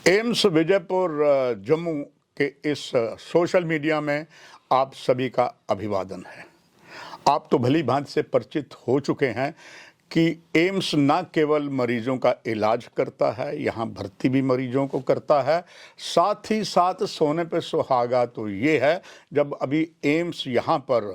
AIIMS Vijaypur Jammu के इस social media में आप सभी का अभिवादन है। आप तो भली भांति से परिचित हो चुके हैं कि एम्स न केवल मरीजों का इलाज करता है, यहाँ भर्ती भी मरीजों को करता है, साथ ही साथ सोने पे सुहागा तो ये है जब अभी एम्स यहाँ पर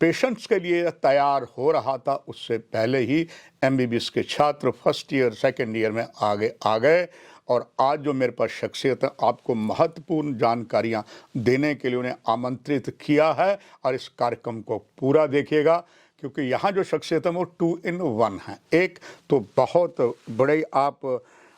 पेशेंट्स के लिए तैयार हो रहा था, उससे पहले ही एमबीबीएस के छात्र फर्स्ट ईयर सेकेंड ईयर में आगे आ गए। और आज जो मेरे पास शख्सियत है, आपको महत्वपूर्ण जानकारियां देने के लिए उन्हें आमंत्रित किया है और इस कार्यक्रम को पूरा देखिएगा, क्योंकि यहाँ जो शख्सियत है वो 2 in 1 है। एक तो बहुत बड़े आप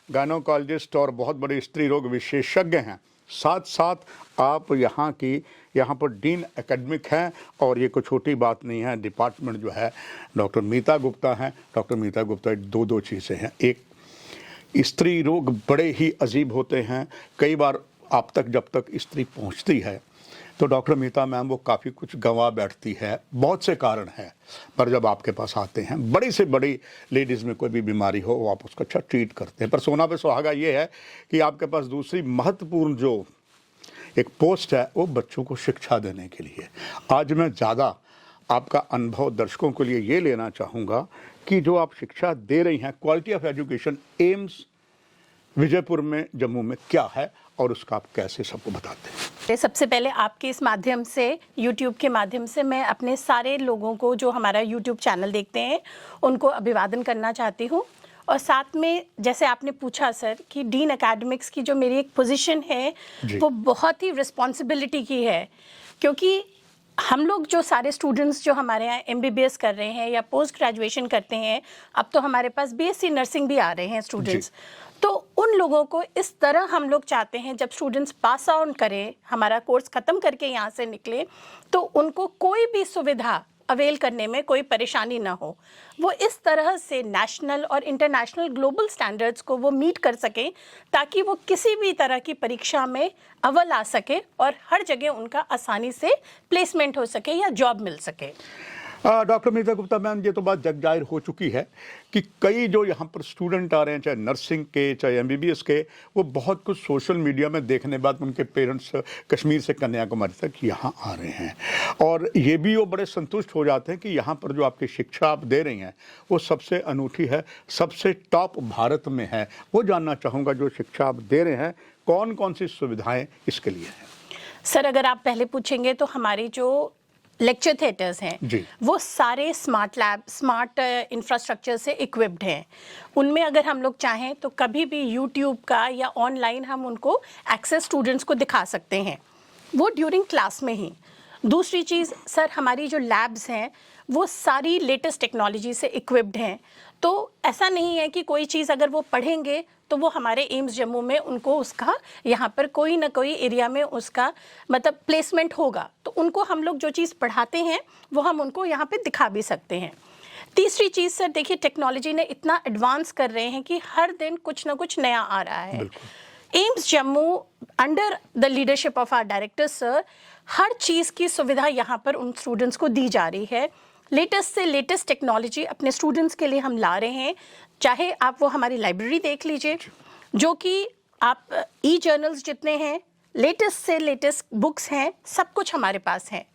गायनोकोलॉजिस्ट और बहुत बड़े स्त्री रोग विशेषज्ञ हैं, साथ साथ आप यहाँ पर डीन एकेडमिक हैं, और ये कोई छोटी बात नहीं है। डिपार्टमेंट जो है डॉक्टर मीता गुप्ता हैं। डॉक्टर मीता गुप्ता दो चीज़ें हैं। एक, स्त्री रोग बड़े ही अजीब होते हैं। कई बार आप तक जब तक स्त्री पहुंचती है तो डॉक्टर मीता मैम वो काफ़ी कुछ गंवा बैठती है, बहुत से कारण हैं। पर जब आपके पास आते हैं, बड़ी से बड़ी लेडीज़ में कोई भी बीमारी हो, वो आप उसका अच्छा ट्रीट करते हैं। पर सोना पे सुहागा ये है कि आपके पास दूसरी महत्वपूर्ण जो एक पोस्ट है वो बच्चों को शिक्षा देने के लिए। आज मैं ज़्यादा आपका अनुभव दर्शकों के लिए ये लेना चाहूँगा कि जो आप शिक्षा दे रही हैं, quality of education AIIMS Vijaypur में जम्मू में क्या है और उसका आप कैसे सबको बताते हैं। सबसे पहले आपके इस माध्यम से, YouTube के माध्यम से, मैं अपने सारे लोगों को जो हमारा YouTube चैनल देखते हैं उनको अभिवादन करना चाहती हूँ। और साथ में जैसे आपने पूछा सर कि डीन एकेडमिक्स की जो मेरी एक पोजीशन है वो बहुत ही रिस्पॉन्सिबिलिटी की है, क्योंकि हम लोग जो सारे स्टूडेंट्स जो हमारे यहाँ MBBS कर रहे हैं या पोस्ट ग्रेजुएशन करते हैं, अब तो हमारे पास BSc नर्सिंग भी आ रहे हैं स्टूडेंट्स, तो उन लोगों को इस तरह हम लोग चाहते हैं जब स्टूडेंट्स पास आउट करें, हमारा कोर्स ख़त्म करके यहाँ से निकले, तो उनको कोई भी सुविधा अवेल करने में कोई परेशानी ना हो। वो इस तरह से नेशनल और इंटरनेशनल ग्लोबल स्टैंडर्ड्स को वो मीट कर सकें ताकि वो किसी भी तरह की परीक्षा में अव्वल आ सके और हर जगह उनका आसानी से प्लेसमेंट हो सके या जॉब मिल सके। डॉक्टर मीता गुप्ता मैम, ये तो बात जग जाहिर हो चुकी है कि कई जो यहाँ पर स्टूडेंट आ रहे हैं, चाहे नर्सिंग के चाहे MBBS के, वो बहुत कुछ सोशल मीडिया में देखने बाद उनके पेरेंट्स कश्मीर से कन्याकुमारी तक यहाँ आ रहे हैं, और ये भी वो बड़े संतुष्ट हो जाते हैं कि यहाँ पर जो आपकी शिक्षा आप दे रही हैं वो सबसे अनूठी है, सबसे टॉप भारत में है। वो जानना चाहूँगा, जो शिक्षा आप दे रहे हैं कौन कौन सी सुविधाएँ इसके लिए हैं। सर, अगर आप पहले पूछेंगे तो हमारी जो लेक्चर थिएटर्स हैं वो सारे स्मार्ट लैब, स्मार्ट इंफ्रास्ट्रक्चर से इक्विप्ड हैं। उनमें अगर हम लोग चाहें तो कभी भी YouTube का या ऑनलाइन हम उनको एक्सेस स्टूडेंट्स को दिखा सकते हैं, वो ड्यूरिंग क्लास में ही। दूसरी चीज़ सर, हमारी जो लैब्स हैं वो सारी लेटेस्ट टेक्नोलॉजी से इक्विप्ड हैं, तो ऐसा नहीं है कि कोई चीज़ अगर वो पढ़ेंगे तो वो हमारे एम्स जम्मू में उनको उसका यहाँ पर कोई ना कोई एरिया में उसका मतलब प्लेसमेंट होगा, तो उनको हम लोग जो चीज़ पढ़ाते हैं वो हम उनको यहाँ पे दिखा भी सकते हैं। तीसरी चीज़ सर, देखिए टेक्नोलॉजी ने इतना एडवांस कर रहे हैं कि हर दिन कुछ ना कुछ नया आ रहा है। AIIMS Jammu under the leadership of our director sir, हर चीज़ की सुविधा यहाँ पर उन स्टूडेंट्स को दी जा रही है। लेटेस्ट से लेटेस्ट टेक्नोलॉजी अपने स्टूडेंट्स के लिए हम ला रहे हैं। चाहे आप वो हमारी लाइब्रेरी देख लीजिए, जो कि आप ई-जर्नल्स जितने हैं, लेटेस्ट से लेटेस्ट बुक्स हैं, सब कुछ हमारे पास है।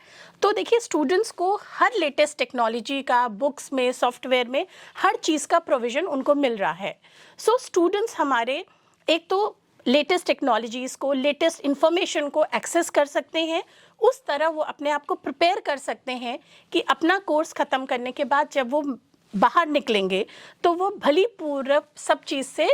तो देखिए स्टूडेंट्स को हर लेटेस्ट टेक्नोलॉजी का, बुक्स में, सॉफ्टवेयर में, हर चीज़ का प्रोविज़न उनको मिल रहा है। सो स्टूडेंट्स हमारे एक तो लेटेस्ट टेक्नोलॉजीज़ को, लेटेस्ट इन्फॉर्मेशन को एक्सेस कर सकते हैं, उस तरह वो अपने आप को प्रिपेयर कर सकते हैं कि अपना कोर्स ख़त्म करने के बाद जब वो बाहर निकलेंगे तो वो भली पूर्व सब चीज़ से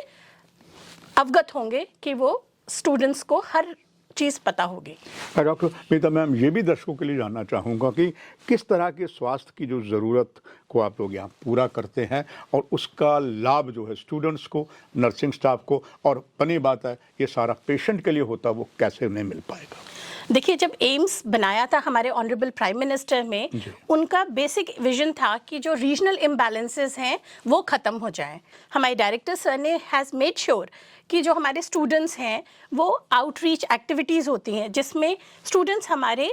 अवगत होंगे कि वो स्टूडेंट्स को हर चीज़ पता होगी। डॉक्टर मीता मैम, ये भी दर्शकों के लिए जानना चाहूँगा कि किस तरह के स्वास्थ्य की जो ज़रूरत को आप लोग यहाँ पूरा करते हैं और उसका लाभ जो है स्टूडेंट्स को, नर्सिंग स्टाफ को, और बनी बात है ये सारा पेशेंट के लिए होता, वो कैसे उन्हें मिल पाएगा। देखिए, जब एम्स बनाया था हमारे ऑनरेबल प्राइम मिनिस्टर में, उनका बेसिक विजन था कि जो रीजनल इम्बैलेंसेस हैं वो ख़त्म हो जाएं। हमारे डायरेक्टर सर ने हैज़ मेड श्योर कि जो हमारे स्टूडेंट्स हैं वो आउटरीच एक्टिविटीज़ होती हैं, जिसमें स्टूडेंट्स हमारे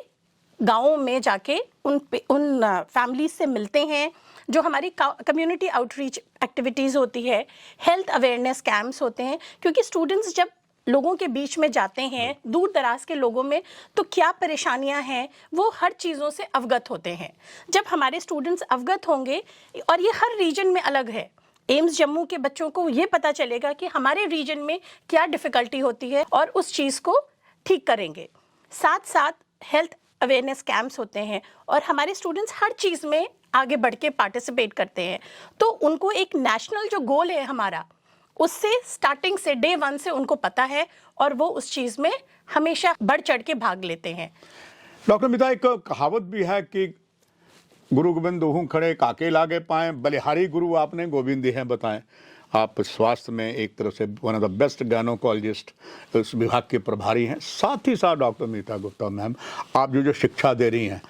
गाँवों में जाके उन फैमिलीज से मिलते हैं, जो हमारी कम्युनिटी आउटरीच एक्टिविटीज़ होती है, हेल्थ अवेयरनेस कैंप्स होते हैं, क्योंकि स्टूडेंट्स जब लोगों के बीच में जाते हैं, दूर दराज के लोगों में, तो क्या परेशानियां हैं वो हर चीज़ों से अवगत होते हैं। जब हमारे स्टूडेंट्स अवगत होंगे, और ये हर रीजन में अलग है, एम्स जम्मू के बच्चों को ये पता चलेगा कि हमारे रीजन में क्या डिफ़िकल्टी होती है और उस चीज़ को ठीक करेंगे। साथ साथ हेल्थ अवेयरनेस कैंप्स होते हैं और हमारे स्टूडेंट्स हर चीज़ में आगे बढ़ के पार्टिसिपेट करते हैं, तो उनको एक नेशनल जो गोल है हमारा, उससे स्टार्टिंग से डे 1 से उनको पता है और वो उस चीज़ में हमेशा बढ़ चढ़ के भाग लेते हैं। डॉक्टर मीता, एक कहावत भी है कि गुरु गोविंद दोहूं खड़े काके लागे पाए, बलिहारी गुरु आपने गोविंद हैं बताएं। आप स्वास्थ्य में एक तरह से one of the best gynaecologist उस विभाग के प्रभारी हैं। साथ ही साथ डॉक्टर मीता गुप्ता मैम, आप जो शिक्षा दे रही हैं,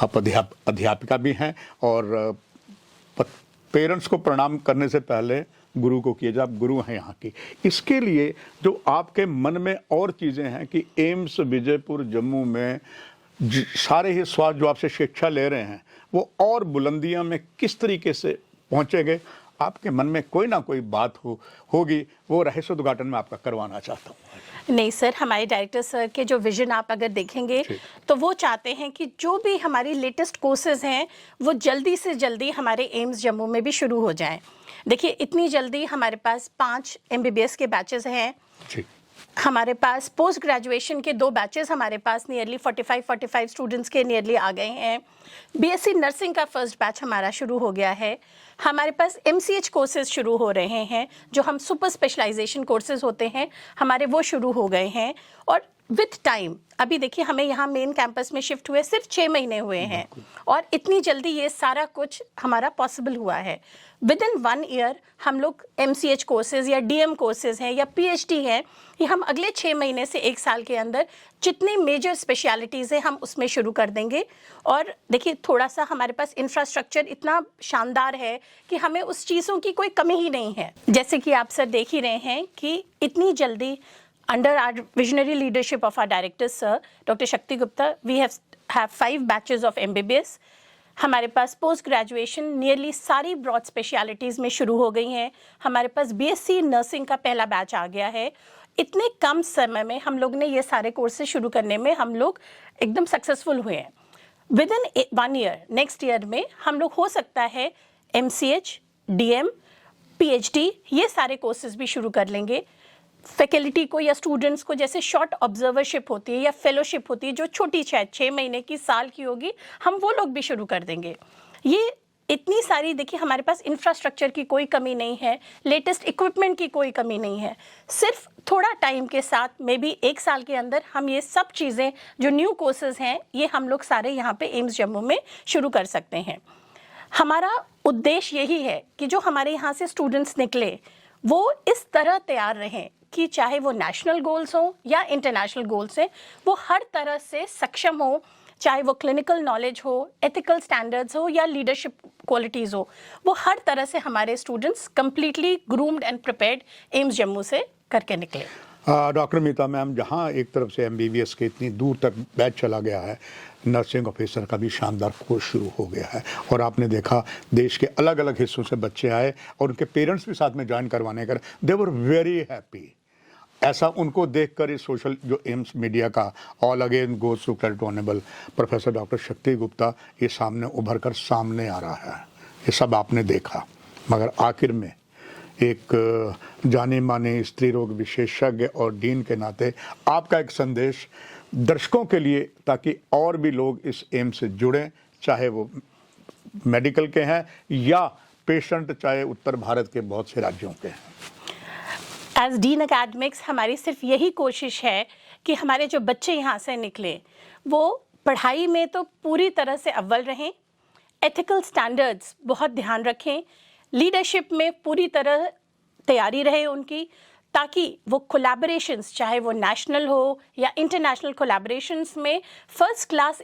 आप अध्यापिका भी हैं और पेरेंट्स को प्रणाम करने से पहले गुरु को किए, आप गुरु हैं यहाँ की। इसके लिए जो आपके मन में और चीज़ें हैं कि एम्स विजयपुर जम्मू में सारे ही स्वास्थ्य जो आपसे शिक्षा ले रहे हैं वो और बुलंदियां में किस तरीके से पहुंचेंगे, आपके मन में कोई ना कोई बात होगी, वो रहस्य उद्घाटन में आपका करवाना चाहता हूँ। नहीं सर, हमारे डायरेक्टर सर के जो विजन आप अगर देखेंगे तो वो चाहते हैं कि जो भी हमारी लेटेस्ट कोर्सेज हैं वो जल्दी से जल्दी हमारे एम्स जम्मू में भी शुरू हो जाएं। देखिए, इतनी जल्दी हमारे पास 5 MBBS के बैचेस हैं, हमारे पास पोस्ट ग्रेजुएशन के 2 बैचेस हमारे पास नियरली 45 स्टूडेंट्स के नियरली आ गए हैं। BSc नर्सिंग का फर्स्ट बैच हमारा शुरू हो गया है। हमारे पास MCH कोर्सेज शुरू हो रहे हैं, जो हम सुपर स्पेशलाइजेशन कोर्सेज होते हैं हमारे, वो शुरू हो गए हैं। और विथ टाइम, अभी देखिए हमें यहाँ मेन कैंपस में शिफ्ट हुए सिर्फ 6 महीने हुए हैं और इतनी जल्दी ये सारा कुछ हमारा पॉसिबल हुआ है। विद इन 1 ईयर हम लोग MCH कोर्सेज या DM कोर्सेज हैं या PhD हैं, ये हम अगले 6 महीने से 1 साल के अंदर जितनी मेजर स्पेशलिटीज़ हैं हम उसमें शुरू कर देंगे। और देखिए, थोड़ा सा हमारे पास इंफ्रास्ट्रक्चर इतना शानदार है कि हमें उस चीज़ों की कोई कमी ही नहीं है। जैसे कि आप सर देख ही रहे हैं कि इतनी जल्दी under our visionary leadership of our director sir Dr. Shakti Gupta, we have 5 batches of MBBS। हमारे पास पोस्ट ग्रेजुएशन नियरली सारी ब्रॉड स्पेशलिटीज़ में शुरू हो गई हैं। हमारे पास BSc नर्सिंग का पहला बैच आ गया है। इतने कम समय में हम लोग ने ये सारे कोर्सेज शुरू करने में हम लोग एकदम सक्सेसफुल हुए हैं। With in 1 year, next year में हम लोग हो सकता है MCH, DM, PhD ये सारे कोर्सेज भी शुरू कर लेंगे। फैकल्टी को या स्टूडेंट्स को जैसे शॉर्ट ऑब्जर्वरशिप होती है या फेलोशिप होती है जो छोटी 6 महीने की, साल की होगी, हम वो लोग भी शुरू कर देंगे। ये इतनी सारी, देखिए हमारे पास इंफ्रास्ट्रक्चर की कोई कमी नहीं है, लेटेस्ट इक्विपमेंट की कोई कमी नहीं है। सिर्फ थोड़ा टाइम के साथ, मे बी 1 साल के अंदर हम ये सब चीज़ें जो न्यू कोर्सेज हैं ये हम लोग सारे यहाँ पे एम्स जम्मू में शुरू कर सकते हैं। हमारा उद्देश्य यही है कि जो हमारे यहाँ से स्टूडेंट्स निकले वो इस तरह तैयार रहें कि चाहे वो नेशनल गोल्स हो या इंटरनेशनल गोल्स हैं, वो हर तरह से सक्षम हो, चाहे वो क्लिनिकल नॉलेज हो, एथिकल स्टैंडर्ड्स हो या लीडरशिप क्वालिटीज़ हो, वो हर तरह से हमारे students completely groomed and prepared AIIMS Jammu से करके निकले। डॉक्टर मीता मैम, जहाँ एक तरफ से MBBS के इतनी दूर तक बैच चला गया है, नर्सिंग ऑफिसर का भी शानदार कोर्स शुरू हो गया है और आपने देखा देश के अलग अलग हिस्सों से बच्चे आए और उनके पेरेंट्स भी साथ में ज्वाइन करवाने कर, दे वर वेरी हैप्पी। ऐसा उनको देखकर इस सोशल जो एम्स मीडिया का all again goes to credit honourable professor doctor Shakti Gupta, ये सामने उभर कर सामने आ रहा है। ये सब आपने देखा, मगर आखिर में एक जाने माने स्त्री रोग विशेषज्ञ और डीन के नाते आपका एक संदेश दर्शकों के लिए, ताकि और भी लोग इस एम्स से जुड़ें, चाहे वो मेडिकल के हैं या पेशेंट चाहे उत्तर भारत के बहुत से राज्यों के हैं। एज डीन एकेडमिक्स हमारी सिर्फ यही कोशिश है कि हमारे जो बच्चे यहाँ से निकले वो पढ़ाई में तो पूरी तरह से अव्वल रहें, एथिकल स्टैंडर्ड्स बहुत ध्यान रखें, लीडरशिप में पूरी तरह तैयारी रहे उनकी, ताकि वो कोलैबोरेशंस, चाहे वो नेशनल हो या इंटरनेशनल कोलैबोरेशंस में फर्स्ट क्लास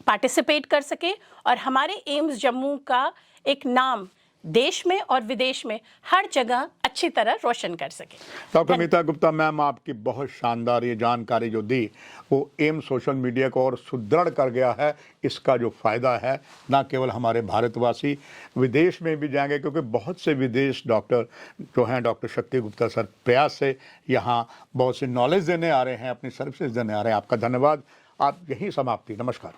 पार्टिसिपेट कर सके और हमारे एम्स जम्मू का एक नाम देश में और विदेश में हर जगह अच्छी तरह रोशन कर सकें। डॉक्टर मीता गुप्ता मैम, आपकी बहुत शानदार ये जानकारी जो दी, वो एम्स सोशल मीडिया को और सुदृढ़ कर गया है। इसका जो फ़ायदा है, ना केवल हमारे भारतवासी विदेश में भी जाएंगे, क्योंकि बहुत से विदेश डॉक्टर जो हैं, डॉक्टर शक्ति गुप्ता सर प्रयास से यहाँ बहुत सी नॉलेज देने आ रहे हैं, अपनी सर्विसेज देने आ रहे हैं। आपका धन्यवाद। आप यहीं समाप्ति। नमस्कार।